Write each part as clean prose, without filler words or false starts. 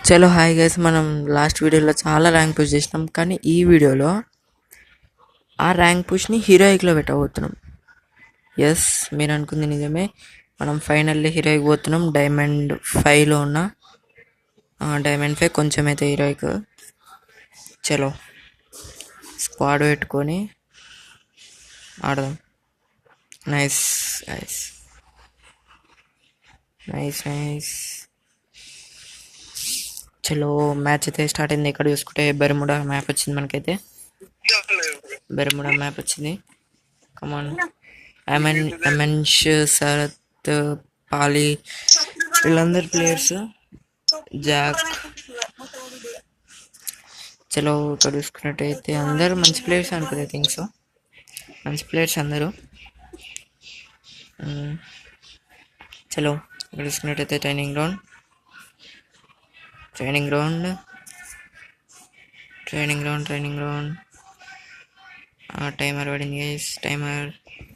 చలో hi guys, మనం last వీడియోలో చాలా ర్యాంక్ పుష్ చేసినాం. కానీ ఈ వీడియోలో ఆ ర్యాంక్ పుష్ని హీరోయిక్లో పెట్టబోతున్నాం. ఎస్, మీరు అనుకుంది నిజమే. మనం ఫైనల్లీ హీరోయిక్ పోతున్నాం. డైమండ్ 5లో ఉన్న డైమండ్ 5 కొంచెం అయితే హీరోయిక్. చలో స్క్వాడ్ పెట్టుకొని ఆడదాం. Nice nice nice nice. చలో మ్యాచ్ అయితే స్టార్ట్ అయింది. ఇక్కడ చూసుకుంటే బెర్ముడా మ్యాప్ వచ్చింది మనకైతే. బెర్ముడా మ్యాప్ వచ్చింది. కమాన్ అమెన్ష్, శరత్, పాలి, వీళ్ళందరు ప్లేయర్స్. జాక్. చలో ఇక్కడ చూసుకున్నట్టయితే అందరూ మంచి ప్లేయర్స్ అనుకుంటే, ఐ థింక్ సో. మంచి ప్లేయర్స్ అందరూ. చలో ఇక్కడ చూసుకున్నట్టయితే ట్రైనింగ్ గ్రౌండ్ టైమర్ పడింది గైస్.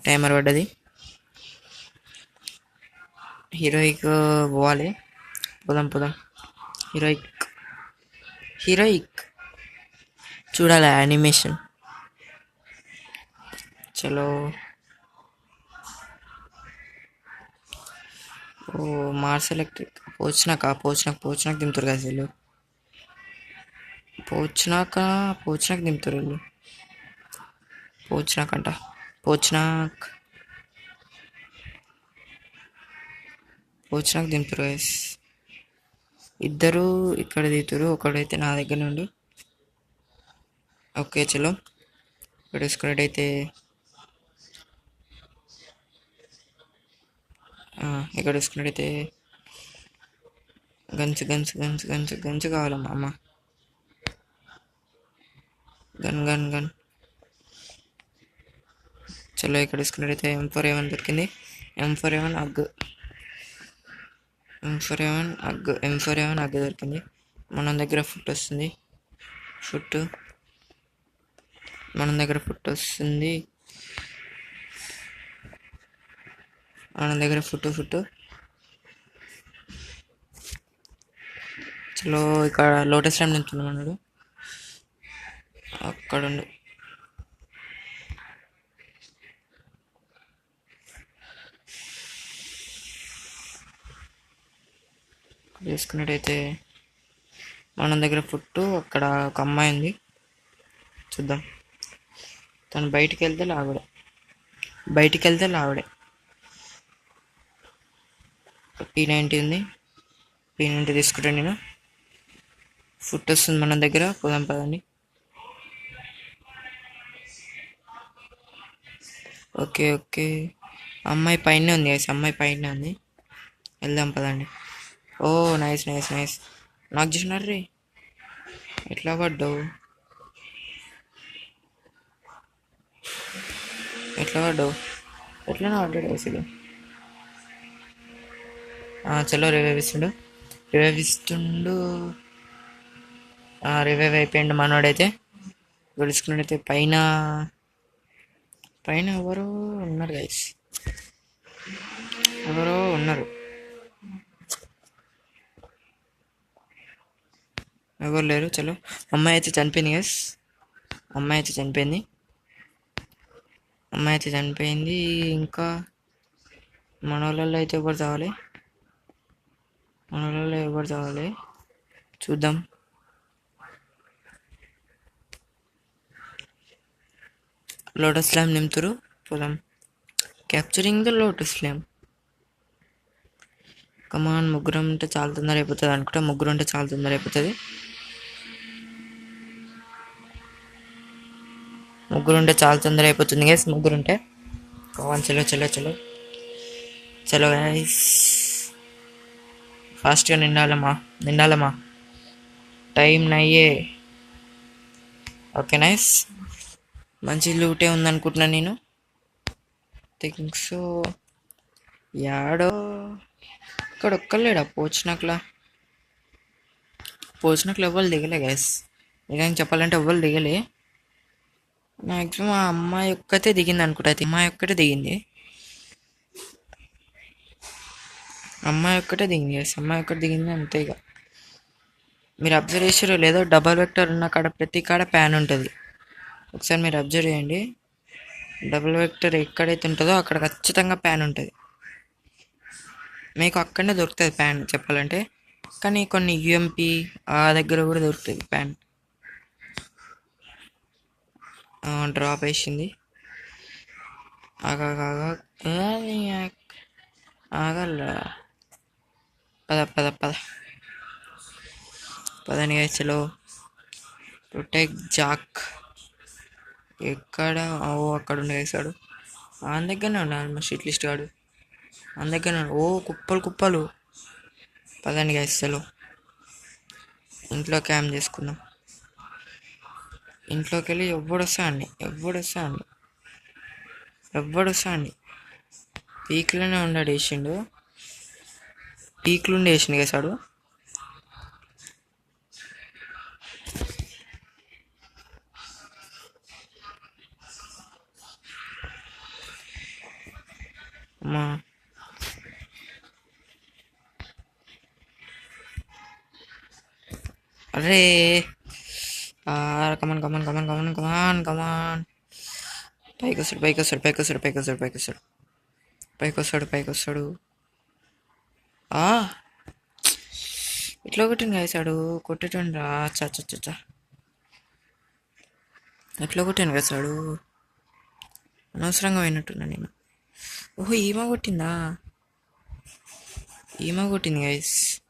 టైమర్ పడ్డది. హీరోయిక్ పోవాలి. పోదాం. హీరోయిక్ చూడాలి యానిమేషన్. చలో ఓ మార్స్ ఎలక్ట్రిక్ పోచినాక దింపుతారు కదా వీళ్ళు. పోచినాక దింపుతారు వీళ్ళు. పోచినాక్ దింపుతారు గైస్. ఇద్దరు ఇక్కడ దిగుతారు, ఒకడైతే నా దగ్గర నుండి. ఓకే చలో ఇక్కడ చూసుకున్నట్టయితే గన్స్ కావాలమ్మా. అమ్మ గన్. చలో ఇక్కడ చూసుకున్నట్టయితే M4A1 దొరికింది. M4A1 అగ్ దొరికింది. మన దగ్గర ఫుట్ వస్తుంది. ఫుట్. చలో ఇక్కడ లోటస్ ల్యాంప్ నింపుతున్నాం అన్నాడు. అక్కడ చూసుకున్నట్టయితే మన దగ్గర ఫుట్. అక్కడ ఒక అమ్మాయి ఉంది, చూద్దాం. తను బయటికి వెళ్తే లావిడే. P90 ఉంది. P90 తీసుకుంటాను నేను. ఫుట్ వస్తుంది మన దగ్గర. పోదాం పదండి. ఓకే అమ్మాయి పైన ఉంది. వెళ్దాం పదండి. ఓ నైస్. నాకు చూసినారు రే. ఎట్లా పడ్డావు? ఎట్లా పడ్డాడు వేసుడు? చలో రివైవ్ ఇస్తుండు. రివైవ్ అయిపోయిండు మనోడైతే. గెలుచుకున్నట్టయితే పైన ఎవరో ఉన్నారు గైస్. ఎవరు లేరు. చలో అమ్మాయి అయితే చనిపోయింది గైస్. ఇంకా మన వాళ్ళల్లో అయితే ఎవరు చావాలి. చూద్దాం. లోటస్ ల్యాంప్ నింపుతారు. పోదాం. Capturing the lotus lamp. Come on. ముగ్గురు ఉంటే చాలా తొందర అయిపోతుంది అనుకుంటా. ముగ్గురుంటే చాలా తొందర అయిపోతుంది గైస్. ముగ్గురుంటే కమాన్. చలో గైస్. ఫాస్ట్గా నిండాలమ్మా. టైం నయ్యే. Okay nice. మంచి లూటే ఉందనుకుంటున్నాను నేను. Think so. యాడో ఇక్కడ ఒక్కలేడా పోచినాక్లా ఎవ్వరు దిగలే గైస్. నిజంగా చెప్పాలంటే ఎవ్వరు దిగలే. మ్యాక్సిమం ఆ అమ్మాయి ఒక్కతే దిగింది అనుకుంటా. అమ్మాయి ఒక్కటే దిగింది. అమ్మాయి ఒక్కటే దిగింది అంతే. ఇక మీరు అబ్జర్వ్ చేసారో లేదో డబల్ వెక్టర్ ఉన్న కాడ ప్రతి కాడ ప్యాన్ ఉంటుంది. ఒకసారి మీరు అబ్జర్వ్ చేయండి. డబుల్ వెక్టర్ ఎక్కడైతే ఉంటుందో అక్కడ ఖచ్చితంగా ప్యాన్ ఉంటుంది. మీకు అక్కడనే దొరుకుతుంది ప్యాన్ చెప్పాలంటే. కానీ కొన్ని యూఎంపీ ఆ దగ్గర కూడా దొరుకుతుంది ప్యాన్. డ్రాప్ వేసింది. ఆగల పద పదని గైస్లో ప్రొటెక్ట్ జాక్ ఎక్కడ అక్కడ ఉండి వేసాడు. ఆయన దగ్గరనే ఉన్నాడు మా షీట్ లిస్ట్ గాడు. ఆయన దగ్గరనే కుప్పలు పదని గైస్లో ఇంట్లో క్యాంప్ చేసుకుందాం. ఇంట్లోకి వెళ్ళి ఎవడొస్తా అండి పీక్లోనే ఉన్నాడు. వేసిండు పీక్లుండి వేసిండు వేసాడు. అమ్మా అరే కమాన్ పైకొస్తాడు. ఇట్లా కొట్టింది వేసాడు. కొట్టేటండి రా చచ్చ ఎట్లా కొట్టాను వేసాడు. అనవసరంగా పోయినట్టున్నా నేను. ఓహో ఈమ కొట్టింది గైస్.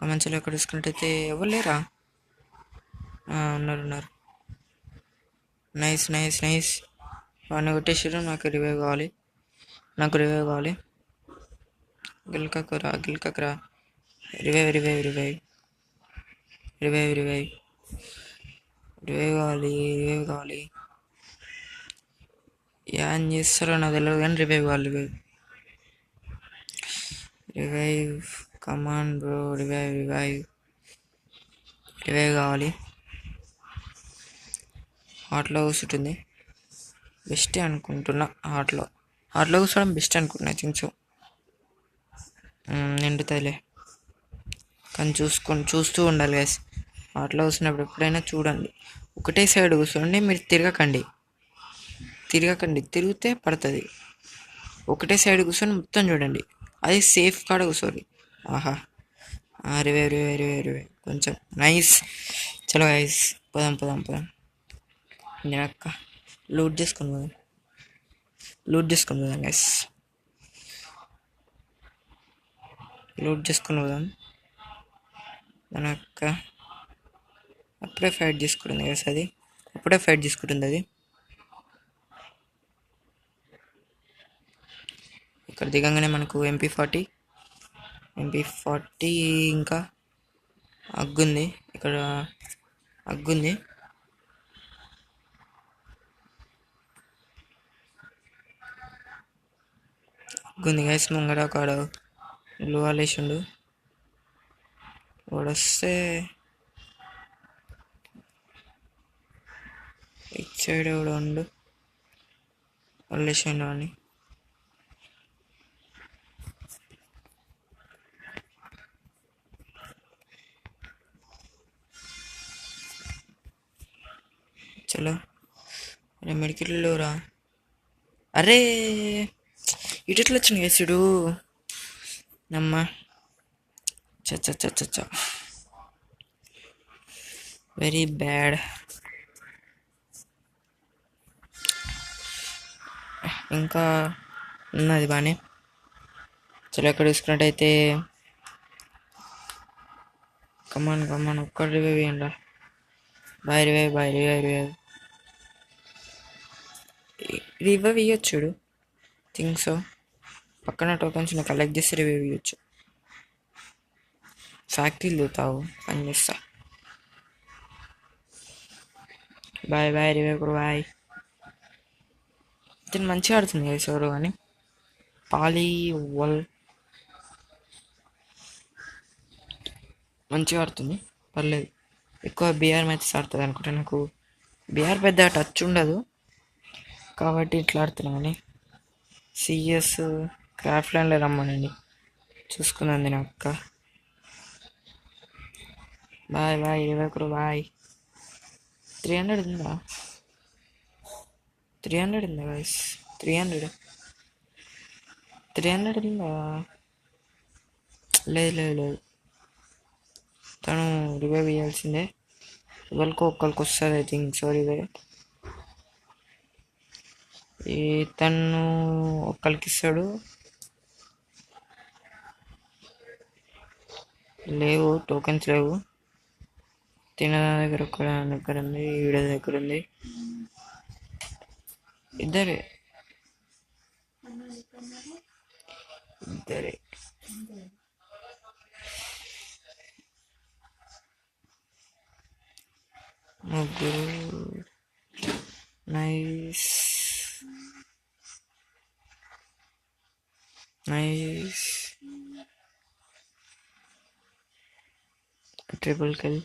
ఆ మంచిలో ఎక్కడ చూసుకున్నట్టయితే ఎవరు లేరా? ఉన్నారు. నైస్ వాడిని కొట్టేసారు. నాకు రివైవ్ కావాలి. గిల్కకురా రివైవ్ కావాలి. ఏం చేస్తారో నాకు తెలియదు కానీ రివైవ్ కమాన్ బ్రో. రివైవ్ కావాలి. హాట్లో కూర్చుంటుంది బెస్ట్ అనుకుంటున్నా. హాట్లో కూర్చోవడం బెస్ట్ అనుకుంటున్నా. I think so. నిండుతుందిలే కానీ చూస్తూ ఉండాలి గైస్. హాట్లో కూర్చున్నప్పుడు ఎప్పుడైనా చూడండి. ఒకటే సైడ్ కూర్చోండి. మీరు తిరగకండి. తిరిగితే పడుతుంది. ఒకటే సైడ్ కూర్చొని మొత్తం చూడండి. అది సేఫ్ కాడ కూర్చోండి. ఆహా రివైవ్ కొంచెం నైస్. చలో గైస్ పోదాం. నేను అక్క లూట్ చేసుకొని పోదాం గైస్. మన అక్క అప్పుడే ఫైట్ చేసుకుంటుంది గైస్. అది ఇక్కడ దిగంగానే మనకు MP40 ఇంకా అగ్గుంది. ఇక్కడ అగ్గుంది గైస్. ముంగడ కాడ గ్లూ వాలేసిండు. వాడొస్తే ఇటు సైడ్ కూడా ఉండు వాలేసిండు అని. చలో మెడికెట్లో రా. అరే ఇటు ఎట్లా వచ్చింది వేసుడు నమ్మ. చ వెరీ బ్యాడ్. ఇంకా ఉన్నది బాగానే. చలో ఎక్కడ చూసుకున్నట్టయితే కమాన్ ఒక్క రివైవ్ ఇవ్వండి. బాయ్ రివైవ్ ఇవ్వచ్చు. Think so. పక్కన టోకన్స్ కలెక్ట్ చేసి రివైవ్ ఇవ్వచ్చు. ఫ్యాక్టరీలు దూతావు పని చేస్తా. బాయ్ రివైవ్ కూడా బాయ్. దీన్ని మంచిగా ఆడుతుంది కదా ఎవరు కానీ. పాలీవల్ మంచిగా ఆడుతుంది, పర్లేదు. ఎక్కువ బీఆర్ మ్యాచెస్ ఆడుతుంది అనుకుంటా. నాకు బీఆర్ పెద్ద టచ్ ఉండదు కాబట్టి ఇట్లా ఆడుతున్నాను. కానీ CS క్రాఫ్ట్ ల్యాండ్లో రమ్మనండి చూసుకున్నది నా అక్క. Bye bye 21 bye. 300 ఉందా? 300 ఉందా గైస్? 300 ఉందా? లేదు తను రివైవ్ ఇవ్వాల్సిందే. ఒక్కరికి వస్తుంది ఐ థింక్. సో రివైవ్ తను ఒక్కరికి ఇస్తాడు. లేవు టోకెన్స్ లేవు. తిన దగ్గర దగ్గర ఉంది, ఈడ దగ్గర ఉంది. ఇద్దరే ముగ్గురు. Nice triple kill.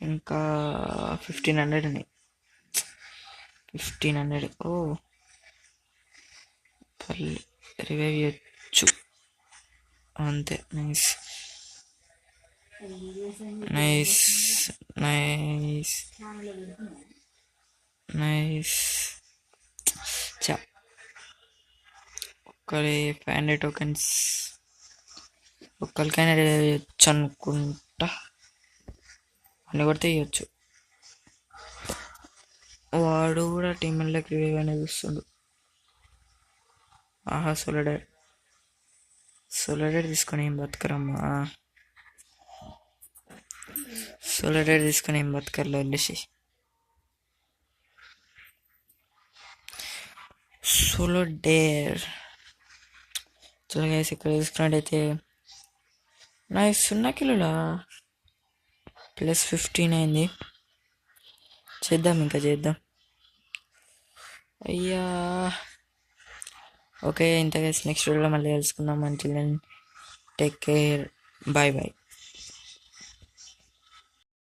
ఇంకా 1500 ఉన్నాయి. 1500. ఓ రివైవ్ చేయొచ్చు అంతే. నైస్. ఒక్కరి 500 టోకెన్స్ ఒక్కరికైనా రివైవ్ చేయొచ్చు అనుకుంటా. అన్ని కొడితే ఇవ్వచ్చు. వాడు కూడా టీమ్ వాళ్ళకి రివైవ్ అనేది ఇస్తుండు. ఆహా సోలడర్ తీసుకొని ఏం బతకరమ్మా. సోలడర్ తీసుకొని ఏం బతకర్లో వెళ్ళేసి సోలడర్ చల్లగా ఇక్కడ తీసుకున్నట్టయితే నైస్. 0 కిలోలా +15 అయింది. చేద్దాం. అయ్యా ఓకే. ఇంత నెక్స్ట్ వీడియోలో మళ్ళీ కలుసుకుందాం. Until then take care. Bye.